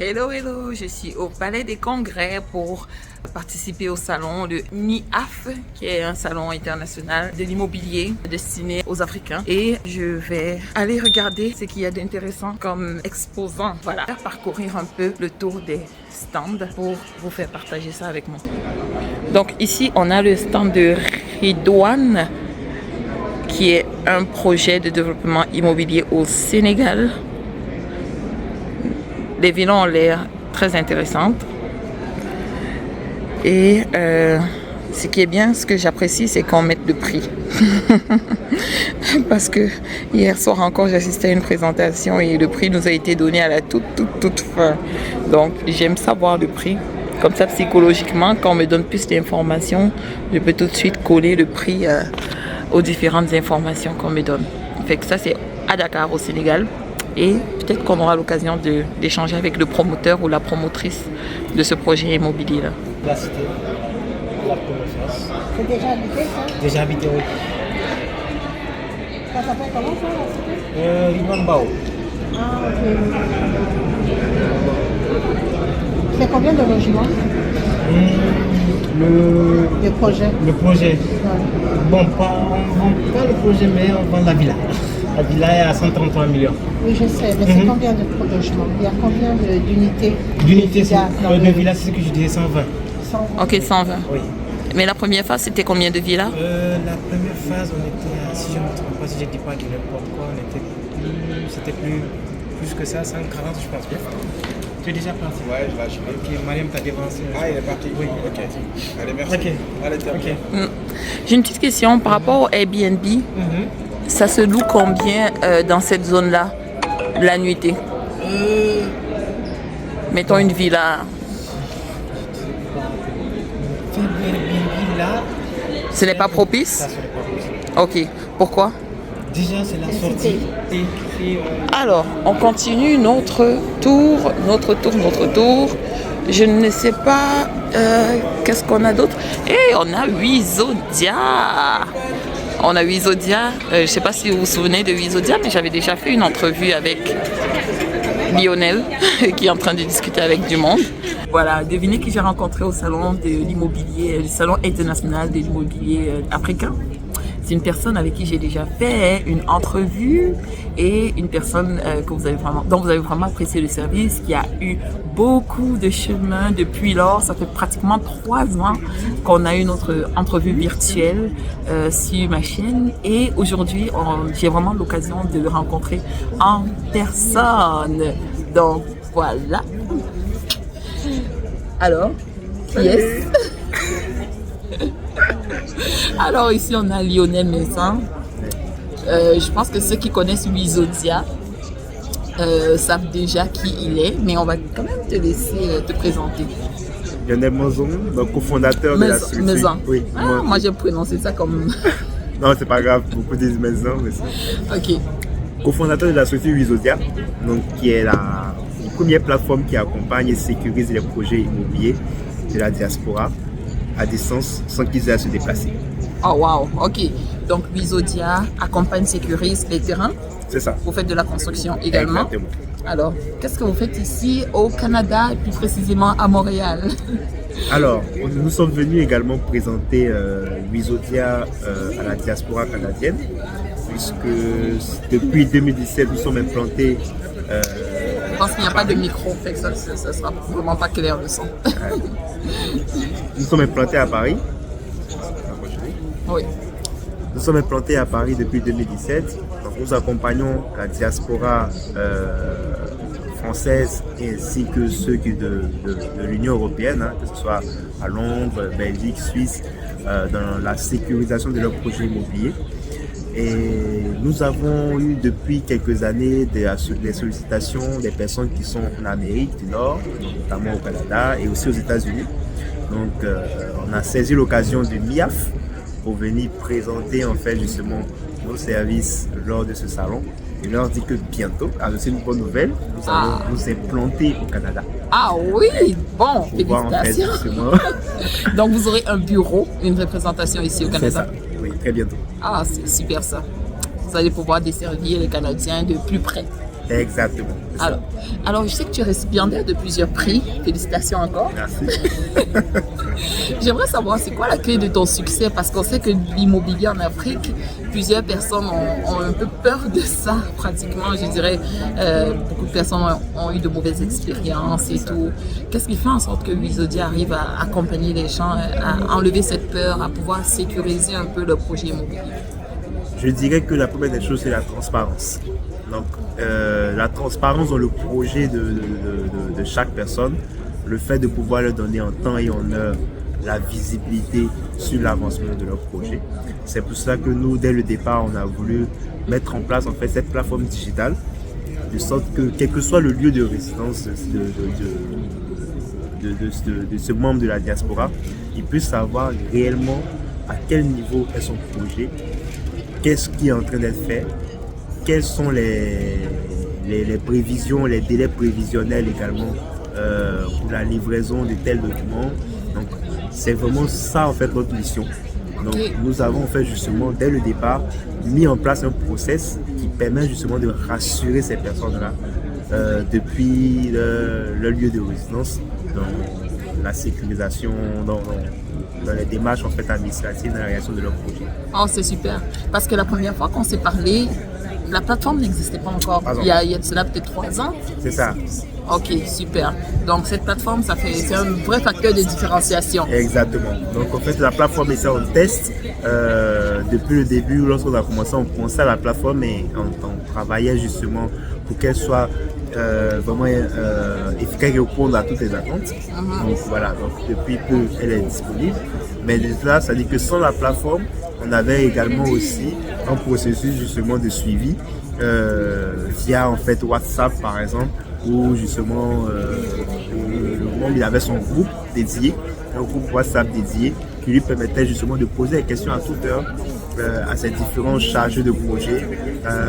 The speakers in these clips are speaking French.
Hello, hello, je suis au Palais des Congrès pour participer au salon de MIAF, qui est un salon international de l'immobilier destiné aux Africains. Et je vais aller regarder ce qu'il y a d'intéressant comme exposant. Voilà, parcourir un peu le tour des stands pour vous faire partager ça avec moi. Donc ici, on a le stand de Ridouane, qui est un projet de développement immobilier au Sénégal. Les villas ont l'air très intéressantes. Et ce qui est bien, ce que j'apprécie, c'est qu'on mette le prix. Parce que hier soir encore, j'assistais à une présentation et le prix nous a été donné à la toute fin. Donc, j'aime savoir le prix. Comme ça, psychologiquement, quand on me donne plus d'informations, je peux tout de suite coller le prix aux différentes informations qu'on me donne. Fait que ça, c'est à Dakar, au Sénégal. Et peut-être qu'on aura l'occasion d'échanger avec le promoteur ou la promotrice de ce projet immobilier-là. La cité, la première face. C'est déjà habité ça? Déjà habité, oui. Ça s'appelle comment ça, la cité? Ridouane Bao. Ah, ok. C'est combien de logements? Le projet. Le projet. Ouais. Bon, on vend pas le projet, mais on vend la villa. La villa est à 133 millions. Oui, je sais, mais c'est combien de logements? Il y a combien d'unités? D'unités, de de villa, c'est ce que je disais, 120. 120. Ok, 120. Oui. Mais la première phase, c'était combien de villas? La première phase, on était à, si je ne me trompe pas, si je ne dis pas que n'importe quoi, c'était plus que ça, 140 je pense bien. Tu es déjà parti? Ouais, je vais acheter. Ok, Mariam t'a dévancé. Ah, il est parti? Oui. Ok. Allez, merci. Ok. Allez, terminé. J'ai une petite question par rapport au Airbnb. Ça se loue combien dans cette zone-là, la nuitée? Mettons une villa. Là, Ce n'est pas propice? ça serait pas possible. Ok. Pourquoi? Déjà, c'est la sortie. Et Alors, on continue notre tour. Je ne sais pas qu'est-ce qu'on a d'autre. Et on a Wizodia. On a Wizodia. Je ne sais pas si vous vous souvenez de Wizodia, mais j'avais déjà fait une entrevue avec Lionel, qui est en train de discuter avec du monde. Voilà, devinez qui j'ai rencontré au salon de l'immobilier, le salon international de l'immobilier africain. C'est une personne avec qui j'ai déjà fait une entrevue et une personne dont vous avez vraiment apprécié le service, qui a eu beaucoup de chemin depuis lors. Ça fait pratiquement 3 ans qu'on a eu notre entrevue virtuelle sur ma chaîne et aujourd'hui, j'ai vraiment l'occasion de le rencontrer en personne. Donc voilà. Alors, qui est-ce? Alors ici on a Lionel Messin. Je pense que ceux qui connaissent Wizodia savent déjà qui il est, mais on va quand même te laisser te présenter. Lionel Messin, donc cofondateur de la structure. Messin. Oui. Moi j'ai prononcé ça comme... Non, c'est pas grave, beaucoup disent Messin, mais c'est... Ok. Cofondateur de la structure Wizodia, donc qui est la première plateforme qui accompagne et sécurise les projets immobiliers de la diaspora à distance sans qu'ils aient à se déplacer. Oh wow, ok. Donc Wizodia accompagne, sécurise les terrains. C'est ça. Vous faites de la construction également. Exactement. Alors, qu'est-ce que vous faites ici au Canada et plus précisément à Montréal? Alors, nous sommes venus également présenter Wizodia à la diaspora canadienne, puisque depuis 2017, nous sommes implantés. Je pense qu'il n'y a pas de micro, fait que ça ne sera vraiment pas clair le son. Nous sommes implantés à Paris. Oui. Nous sommes implantés à Paris depuis 2017. Donc, nous accompagnons la diaspora française ainsi que ceux de l'Union européenne, que ce soit à Londres, Belgique, Suisse, dans la sécurisation de leurs projets immobiliers. Et nous avons eu depuis quelques années des sollicitations des personnes qui sont en Amérique du Nord, notamment au Canada et aussi aux États-Unis. Donc on a saisi l'occasion du MIAF pour venir présenter en fait justement nos services lors de ce salon. Et leur dit que bientôt, alors c'est une bonne nouvelle, nous allons nous implanter au Canada. Ah oui, bon, Pour voir en fait félicitations. justement. Donc vous aurez un bureau, une représentation ici au C'est Canada. ça, oui, très bientôt. Ah, c'est super ça. Vous allez pouvoir desservir les Canadiens de plus près. Exactement. c'est ça. Alors, je sais que tu es récipiendaire de plusieurs prix. Félicitations encore. Merci. J'aimerais savoir, c'est quoi la clé de ton succès? Parce qu'on sait que l'immobilier en Afrique, plusieurs personnes ont un peu peur de ça, pratiquement. Je dirais, beaucoup de personnes ont eu de mauvaises expériences et tout. Qu'est-ce qui fait en sorte que Wizodia arrive à accompagner les gens, à enlever cette peur, à pouvoir sécuriser un peu le projet immobilier? Je dirais que la première des choses, c'est la transparence. Donc, la transparence dans le projet de chaque personne, le fait de pouvoir leur donner en temps et en heure la visibilité sur l'avancement de leur projet. C'est pour ça que nous, dès le départ, on a voulu mettre en place en fait cette plateforme digitale, de sorte que quel que soit le lieu de résidence de ce membre de la diaspora, il puisse savoir réellement à quel niveau est son projet, qu'est-ce qui est en train d'être fait, quelles sont les prévisions, les délais prévisionnels également pour la livraison de tels documents. Donc, c'est vraiment ça en fait notre mission. Donc, nous avons en fait justement dès le départ mis en place un process qui permet justement de rassurer ces personnes-là depuis le lieu de résidence, dans la sécurisation, dans les démarches en fait administratives, dans la réalisation de leur projet. Oh, c'est super. Parce que la première fois qu'on s'est parlé, la plateforme n'existait pas encore. Il y a de cela peut-être 3 ans. C'est ça. Ok, super. Donc cette plateforme, c'est un vrai facteur de différenciation. Exactement. Donc en fait, la plateforme était en test depuis le début. Lorsqu'on a commencé, on pensait à la plateforme et on travaillait justement pour qu'elle soit vraiment efficace et répondre à toutes les attentes. Donc voilà, donc depuis peu, elle est disponible. Mais là, ça dit que sans la plateforme, on avait également aussi un processus justement de suivi via en fait WhatsApp par exemple, où justement le membre il avait son groupe dédié, un groupe WhatsApp dédié qui lui permettait justement de poser des questions à toute heure à ces différents chargés de projet,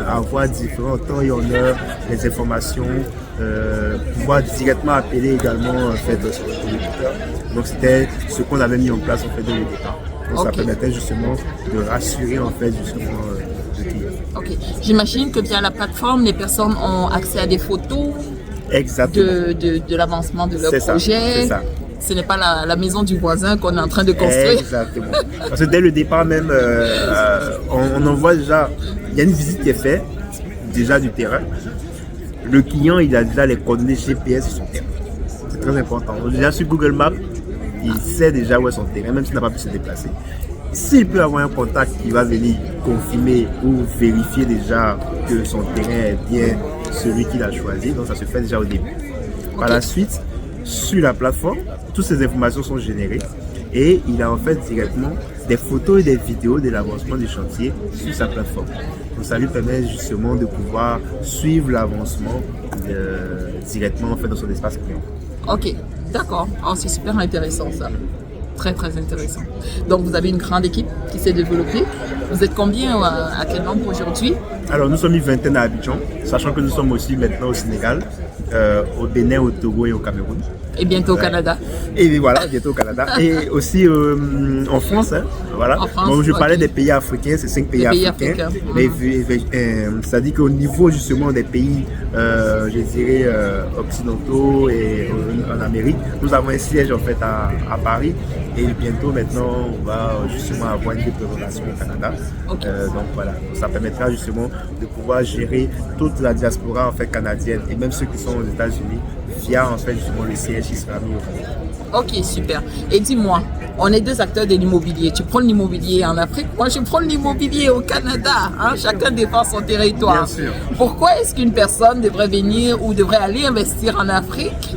avoir différents temps et en heure, les informations, pouvoir directement appeler également en fait sur le communicateur. Donc c'était ce qu'on avait mis en place en fait dès le départ. Donc ça permettait justement de rassurer en fait justement le client. Ok, j'imagine que via la plateforme, les personnes ont accès à des photos. Exactement. De l'avancement de leur projet. C'est ça. Ce n'est pas la maison du voisin qu'on est en train de construire. Exactement. Parce que dès le départ même, on envoie déjà, il y a une visite qui est faite déjà du terrain. Le client, il a déjà les coordonnées GPS sur son terrain. C'est très important. Donc, déjà sur Google Maps, il sait déjà où est son terrain, même s'il n'a pas pu se déplacer. S'il peut avoir un contact qui va venir confirmer ou vérifier déjà que son terrain est bien celui qu'il a choisi, donc ça se fait déjà au début. Par la suite, sur la plateforme, toutes ces informations sont générées et il a en fait directement des photos et des vidéos de l'avancement du chantier sur sa plateforme. Donc ça lui permet justement de pouvoir suivre l'avancement directement en fait dans son espace client. Ok, d'accord. Oh, c'est super intéressant ça. Très très intéressant. Donc vous avez une grande équipe qui s'est développée. Vous êtes combien à quel nombre aujourd'hui? Alors nous sommes une vingtaine à Abidjan, sachant que nous sommes aussi maintenant au Sénégal, au Bénin, au Togo et au Cameroun. Et bientôt au Canada. Et voilà, bientôt au Canada. Et aussi en France. Hein, voilà. En France, donc, je parlais des pays africains, c'est 5 pays africains. Mais ça dit qu'au niveau justement des pays, je dirais, occidentaux et en Amérique, nous avons un siège en fait à Paris. Et bientôt maintenant, on va justement avoir une représentation au Canada. Okay. Donc voilà, ça permettra justement de pouvoir gérer toute la diaspora en fait canadienne et même ceux qui sont aux États-Unis via en fait justement le siège qui sera mis au Canada. Ok, super. Et dis-moi, on est deux acteurs de l'immobilier. Tu prends l'immobilier en Afrique, moi je prends l'immobilier au Canada. Hein? Chacun défend son territoire. Bien sûr. Pourquoi est-ce qu'une personne devrait venir ou devrait aller investir en Afrique?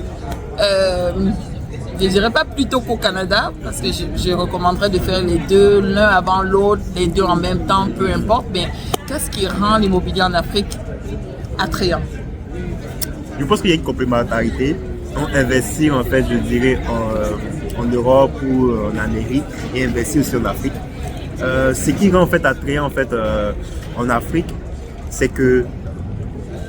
Je ne dirais pas plutôt qu'au Canada, parce que je recommanderais de faire les deux, l'un avant l'autre, les deux en même temps, peu importe. Mais qu'est-ce qui rend l'immobilier en Afrique attrayant? Je pense qu'il y a une complémentarité. On investit en fait, je dirais, en Europe ou en Amérique et investir aussi en Afrique. Ce qui rend en fait attrayant en fait en Afrique, c'est que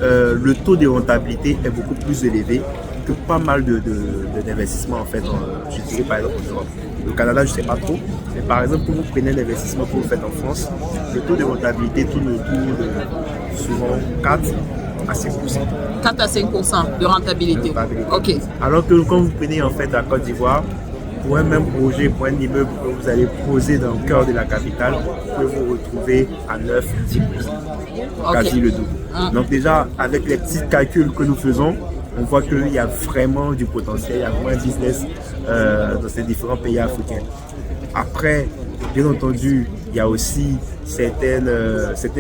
le taux de rentabilité est beaucoup plus élevé que pas mal d'investissements en fait, je dirais par exemple en Europe. Au Canada, je ne sais pas trop, mais par exemple, quand vous prenez l'investissement que vous faites en France, le taux de rentabilité tourne autour de souvent 4 à 5%. 4 à 5% de rentabilité. Ok. Alors que quand vous prenez en fait la Côte d'Ivoire, pour un même projet, pour un immeuble que vous allez poser dans le cœur de la capitale, vous pouvez vous retrouver à 9-10%, quasi le double. Donc déjà, avec les petits calculs que nous faisons, on voit qu'il y a vraiment du potentiel, il y a vraiment un business dans ces différents pays africains. Après, bien entendu, il y a aussi certains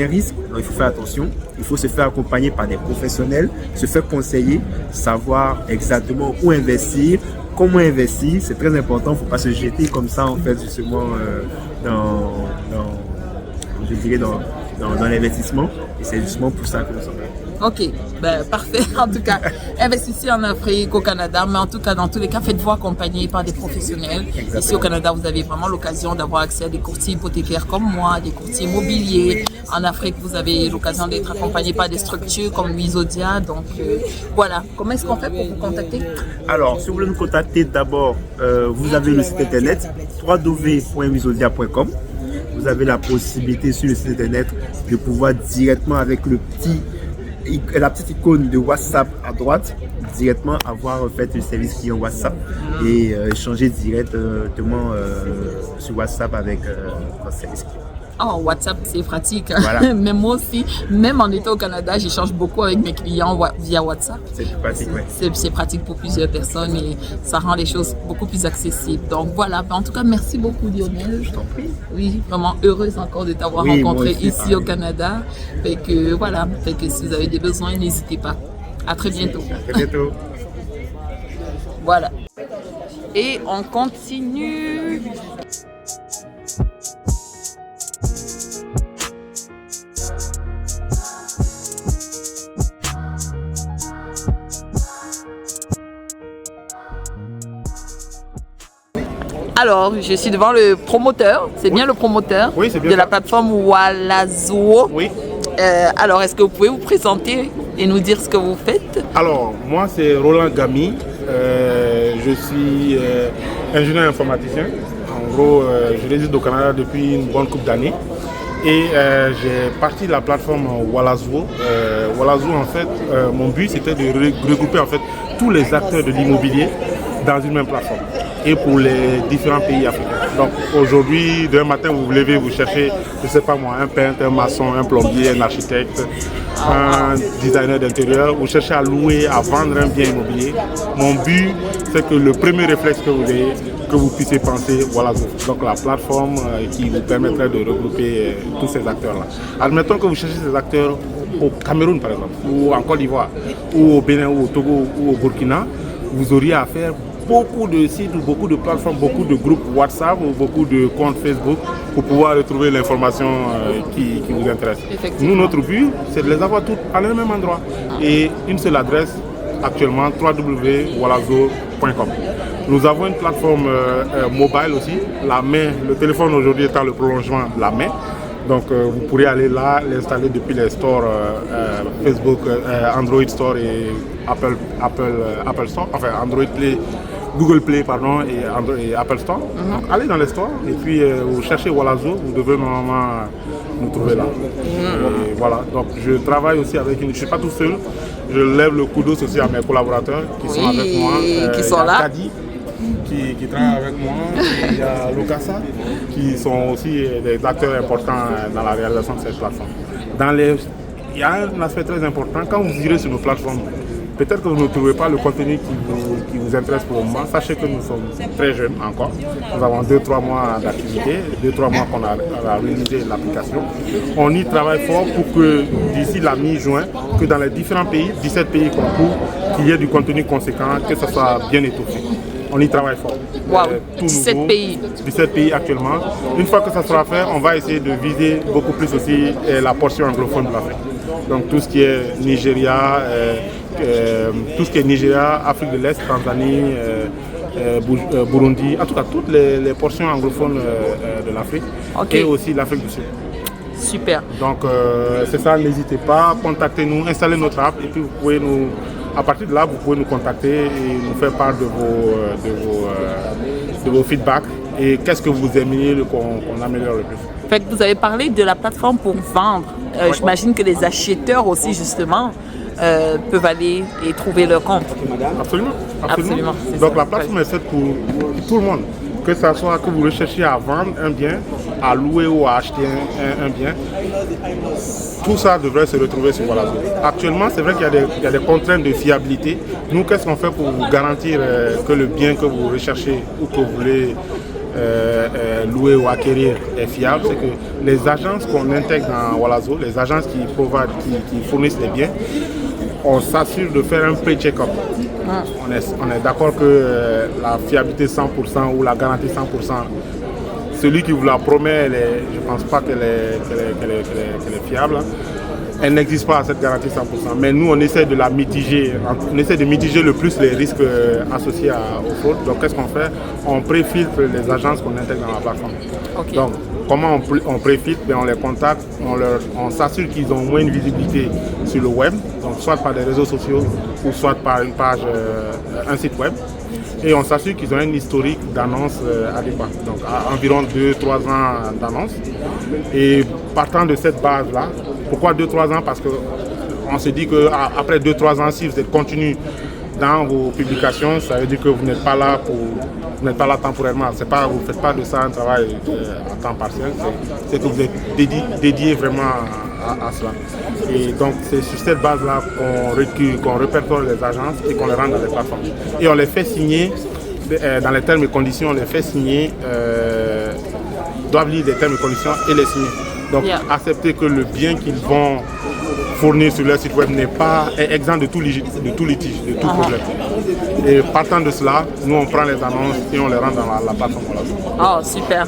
risques, donc il faut faire attention. Il faut se faire accompagner par des professionnels, se faire conseiller, savoir exactement où investir, comment investir. C'est très important, il ne faut pas se jeter comme ça en fait justement dans l'investissement. Et c'est justement pour ça que nous sommes là. Ok, ben, parfait. En tout cas, investissez en Afrique, au Canada, mais en tout cas, dans tous les cas, faites-vous accompagner par des professionnels. Exactement. Ici au Canada, vous avez vraiment l'occasion d'avoir accès à des courtiers hypothécaires comme moi, des courtiers immobiliers. En Afrique, vous avez l'occasion d'être accompagné par des structures comme Wizodia. Donc voilà, comment est-ce qu'on fait pour vous contacter? Alors, si vous voulez nous contacter, d'abord, vous avez le site internet www.wizodia.com. Vous avez la possibilité sur le site internet de pouvoir directement avec la petite icône de WhatsApp à droite, directement avoir en fait le service client WhatsApp et échanger directement sur WhatsApp avec notre service client. Oh, WhatsApp, c'est pratique. Voilà. Mais moi aussi, même en étant au Canada, j'échange beaucoup avec mes clients via WhatsApp. C'est plus pratique, oui. C'est pratique pour plusieurs personnes et ça rend les choses beaucoup plus accessibles. Donc voilà, en tout cas, merci beaucoup Lionel. Je t'en prie. Oui, vraiment heureuse encore de t'avoir rencontré ici au Canada. Fait que voilà, fait que si vous avez des besoins, n'hésitez pas. À très bientôt. À très bientôt. Voilà. Et on continue. Alors, je suis devant le promoteur, c'est bien le promoteur de la plateforme Walazo. Oui. Alors, est-ce que vous pouvez vous présenter et nous dire ce que vous faites? Alors, moi, c'est Roland Gamy. Je suis ingénieur informaticien. En gros, je réside au Canada depuis une bonne couple d'années. Et j'ai parti de la plateforme Walazo. Walazo, en fait, mon but, c'était de regrouper en fait tous les acteurs de l'immobilier dans une même plateforme et pour les différents pays africains. Donc aujourd'hui, demain matin, vous vous levez, vous cherchez, je ne sais pas moi, un peintre, un maçon, un plombier, un architecte, un designer d'intérieur, vous cherchez à louer, à vendre un bien immobilier. Mon but, c'est que le premier réflexe que vous ayez, que vous puissiez penser, voilà, donc la plateforme qui vous permettrait de regrouper tous ces acteurs-là. Admettons que vous cherchez ces acteurs au Cameroun, par exemple, ou en Côte d'Ivoire, ou au Bénin, ou au Togo, ou au Burkina, vous auriez à faire beaucoup de sites ou beaucoup de plateformes, beaucoup de groupes WhatsApp ou beaucoup de comptes Facebook pour pouvoir retrouver l'information qui vous intéresse. Nous, notre but, c'est de les avoir toutes à le même endroit. Et une seule adresse, actuellement, www.walazo.com. Nous avons une plateforme mobile aussi, la main, le téléphone aujourd'hui étant le prolongement de la main. Donc vous pourrez aller là, l'installer depuis les stores Facebook, Android Store et Apple Store, enfin Android Play, Google Play pardon et Apple Store. Donc, allez dans les stores et puis vous cherchez Walazo, vous devez normalement nous trouver là. Et voilà, donc je travaille aussi avec je ne suis pas tout seul, je lève le coup d'os aussi à mes collaborateurs qui sont avec moi, qui sont là. Kadi, qui travaillent avec moi, et il y a Lukasa, qui sont aussi des acteurs importants dans la réalisation de cette plateforme. Il y a un aspect très important, quand vous irez sur nos plateformes, peut-être que vous ne trouvez pas le contenu qui vous intéresse pour le moment. Sachez que nous sommes très jeunes encore. Nous avons 2-3 mois d'activité, 2-3 mois qu'on a réalisé l'application. On y travaille fort pour que d'ici la mi-juin, que dans les différents pays, 17 pays qu'on couvre, qu'il y ait du contenu conséquent, que ce soit bien étoffé. On y travaille fort. Wow, 17 pays. 17 pays actuellement. Une fois que ça sera fait, on va essayer de viser beaucoup plus aussi la portion anglophone de l'Afrique. Donc tout ce qui est Nigeria, Afrique de l'Est, Tanzanie, Burundi, en tout cas toutes les portions anglophones de l'Afrique et aussi l'Afrique du Sud. Super. Donc c'est ça, n'hésitez pas, contactez-nous, installez notre app et puis vous pouvez à partir de là, vous pouvez nous contacter et nous faire part de vos feedbacks et qu'est-ce que vous aimeriez qu'on améliore le plus. Fait que vous avez parlé de la plateforme pour vendre. J'imagine que les acheteurs aussi, justement, peuvent aller et trouver leur compte. Absolument. Absolument, c'est Donc ça. la plateforme est faite pour tout le monde. Que ce soit que vous recherchiez à vendre un bien, à louer ou à acheter un bien, tout ça devrait se retrouver sur Wolazo. Actuellement, c'est vrai qu'il y a des contraintes de fiabilité. Nous, qu'est-ce qu'on fait pour vous garantir que le bien que vous recherchez ou que vous voulez louer ou acquérir est fiable? C'est que les agences qu'on intègre dans Wolazo, les agences qui fournissent les biens, on s'assure de faire un pré-check-up. On est d'accord que la fiabilité 100% ou la garantie 100%, celui qui vous la promet, je ne pense pas qu'elle est fiable. Elle n'existe pas, cette garantie 100%. Mais nous, on essaie de la mitiger. On essaie de mitiger le plus les risques associés aux fraudes. Donc, qu'est-ce qu'on fait? On préfiltre les agences qu'on intègre dans la plateforme. Okay. Donc, comment on préfiltre? On les contacte, on s'assure qu'ils ont au moins une visibilité sur le web, donc soit par des réseaux sociaux ou soit par une page, un site web. Et on s'assure qu'ils ont un historique d'annonces adéquat, donc à environ 2-3 ans d'annonces. Et partant de cette base-là, pourquoi 2-3 ans? Parce qu'on se dit qu'après 2-3 ans, si vous êtes continu dans vos publications, ça veut dire que vous n'êtes pas là temporairement. Vous ne faites pas de ça un travail à temps partiel, c'est que vous êtes dédié vraiment à cela. Et donc c'est sur cette base-là qu'on répertoire les agences et qu'on les rend dans les plateformes. Et on les fait signer, dans les termes et conditions, on les fait signer, doivent lire les termes et conditions et les signer. Donc accepter que le bien qu'ils vont fournir sur leur site web est exempt de tout litige, de tout problème. Et partant de cela, nous on prend les annonces et on les rend dans la plateforme. Oh, super.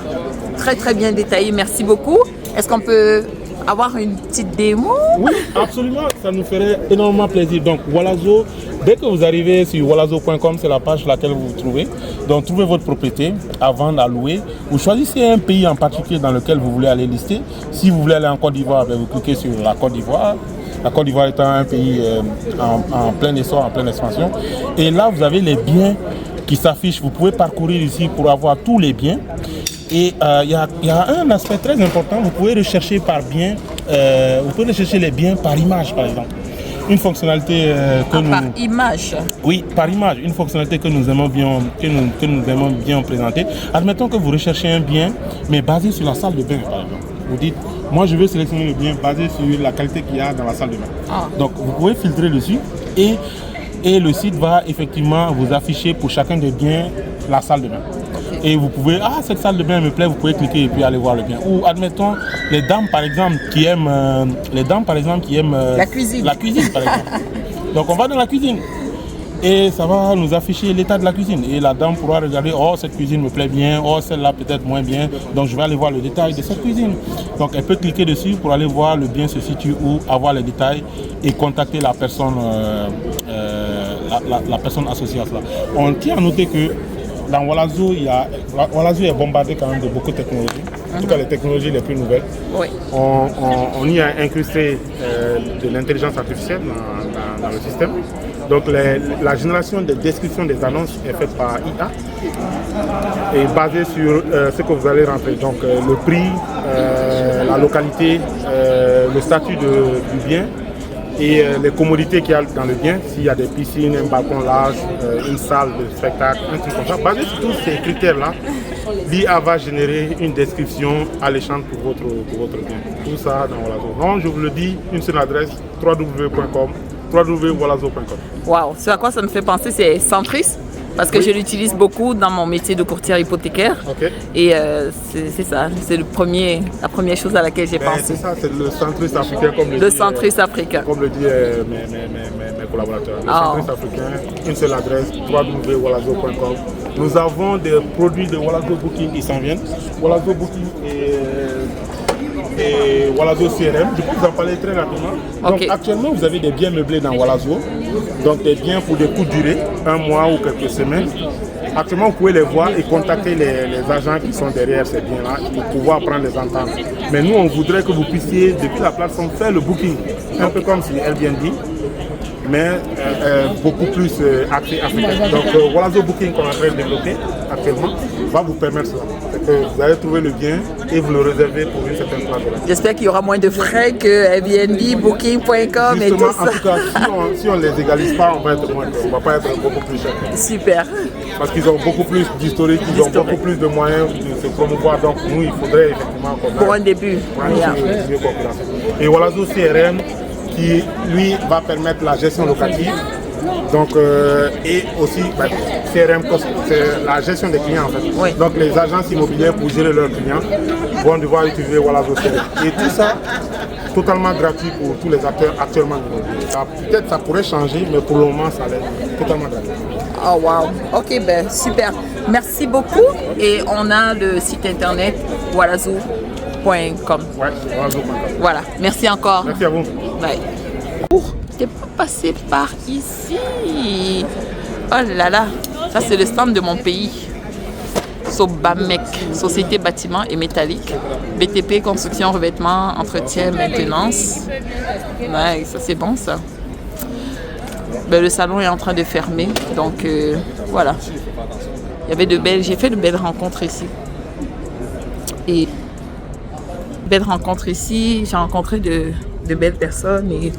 Très très bien détaillé, merci beaucoup. Est-ce qu'on peut avoir une petite démo? Oui, absolument, ça nous ferait énormément plaisir. Donc Wolazo, dès que vous arrivez sur wolazo.com, c'est la page sur laquelle vous vous trouvez. Donc trouvez votre propriété à vendre, à louer. Vous choisissez un pays en particulier dans lequel vous voulez aller lister. Si vous voulez aller en Côte d'Ivoire, vous cliquez sur la Côte d'Ivoire. La Côte d'Ivoire étant un pays en plein essor, en pleine expansion. Et là, vous avez les biens qui s'affichent. Vous pouvez parcourir ici pour avoir tous les biens. Et il y a un aspect très important. Vous pouvez rechercher par bien. Vous pouvez rechercher les biens par image, par exemple. Une fonctionnalité par image. Oui, par image. Une fonctionnalité que nous aimons bien présenter. Admettons que vous recherchez un bien, mais basé sur la salle de bain, par exemple. Vous dites, moi je veux sélectionner le bien basé sur la qualité qu'il y a dans la salle de bain. Donc vous pouvez filtrer dessus et le site va effectivement vous afficher pour chacun des biens la salle de bain. Et vous pouvez, cette salle de bain me plaît, vous pouvez cliquer et puis aller voir le bien. Ou admettons, les dames par exemple qui aiment la cuisine par exemple. Donc on va dans la cuisine. Et ça va nous afficher l'état de la cuisine. Et la dame pourra regarder, cette cuisine me plaît bien, celle-là peut-être moins bien. Donc je vais aller voir le détail de cette cuisine. Donc elle peut cliquer dessus pour aller voir le bien se situe où, avoir les détails et contacter la personne, la personne associée à cela. On tient à noter que dans Wolazo, Wolazo est bombardé quand même de beaucoup de technologies. En tout cas les technologies les plus nouvelles. Oui. On y a incrusté de l'intelligence artificielle dans le système. Donc la génération des descriptions des annonces est faite par IA et basée sur ce que vous allez rentrer. Donc le prix, la localité, le statut du bien et les commodités qu'il y a dans le bien, s'il y a des piscines, un balcon large, une salle de spectacle, un truc comme ça. Basé sur tous ces critères-là, l'IA va générer une description alléchante pour votre bien. Tout ça dans Wolazo. Donc je vous le dis, une seule adresse, www.com. www.wolazo.com. Waouh, ce à quoi ça me fait penser, c'est Centris, parce que je l'utilise beaucoup dans mon métier de courtière hypothécaire. Okay. Et c'est ça, c'est la première chose à laquelle j'ai pensé. C'est ça, c'est le Centris africain, Centris africain. Comme le disent mes collaborateurs. Le Centris africain, une seule adresse, www.wolazo.com. Nous avons des produits de Wolazo Booking qui s'en viennent. Wolazo Booking et Wolazo CRM, je peux vous en parler très rapidement. Donc actuellement vous avez des biens meublés dans Wolazo, donc des biens pour des courtes durées, un mois ou quelques semaines. Actuellement vous pouvez les voir et contacter les agents qui sont derrière ces biens-là pour pouvoir prendre les ententes. Mais nous on voudrait que vous puissiez depuis la plateforme faire le booking, un peu comme si Airbnb. mais beaucoup plus axé africain. Donc Wolazo Booking qu'on est en train de développer actuellement va vous permettre cela. C'est que vous allez trouver le bien et vous le réservez pour une certaine plage de la. J'espère qu'il y aura moins de frais que Airbnb, Booking.com et tout Justement, ça. en tout cas, si on ne les égalise pas, on va pas être beaucoup plus cher. Super. Parce qu'ils ont beaucoup plus d'historique, ils ont beaucoup plus de moyens de se promouvoir. Donc nous, il faudrait effectivement qu'on Pour un début. Et Wolazo CRM qui, lui, va permettre la gestion locative. Donc, et aussi, CRM, c'est la gestion des clients en fait. Oui. Donc les agences immobilières pour gérer leurs clients vont devoir utiliser Wolazo CRM. Et tout ça, totalement gratuit pour tous les acteurs actuellement. Peut-être ça pourrait changer, mais pour le moment, ça l'est totalement gratuit. Oh wow, ok, ben super. Merci beaucoup. Et on a le site internet wolazo.com. Ouais, Wolazo.com. Voilà, merci encore. Merci à vous. Bye. T'es pas passé par ici. Oh là là, ça c'est le stand de mon pays. Sobamek, Société Bâtiment et Métallique. BTP, construction, revêtement, entretien, maintenance. Ouais, ça c'est bon ça. Ben, le salon est en train de fermer, donc voilà. Il y avait j'ai fait de belles rencontres ici. Et belles rencontres ici, j'ai rencontré de belles personnes et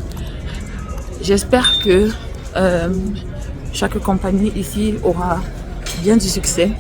j'espère que chaque compagnie ici aura bien du succès.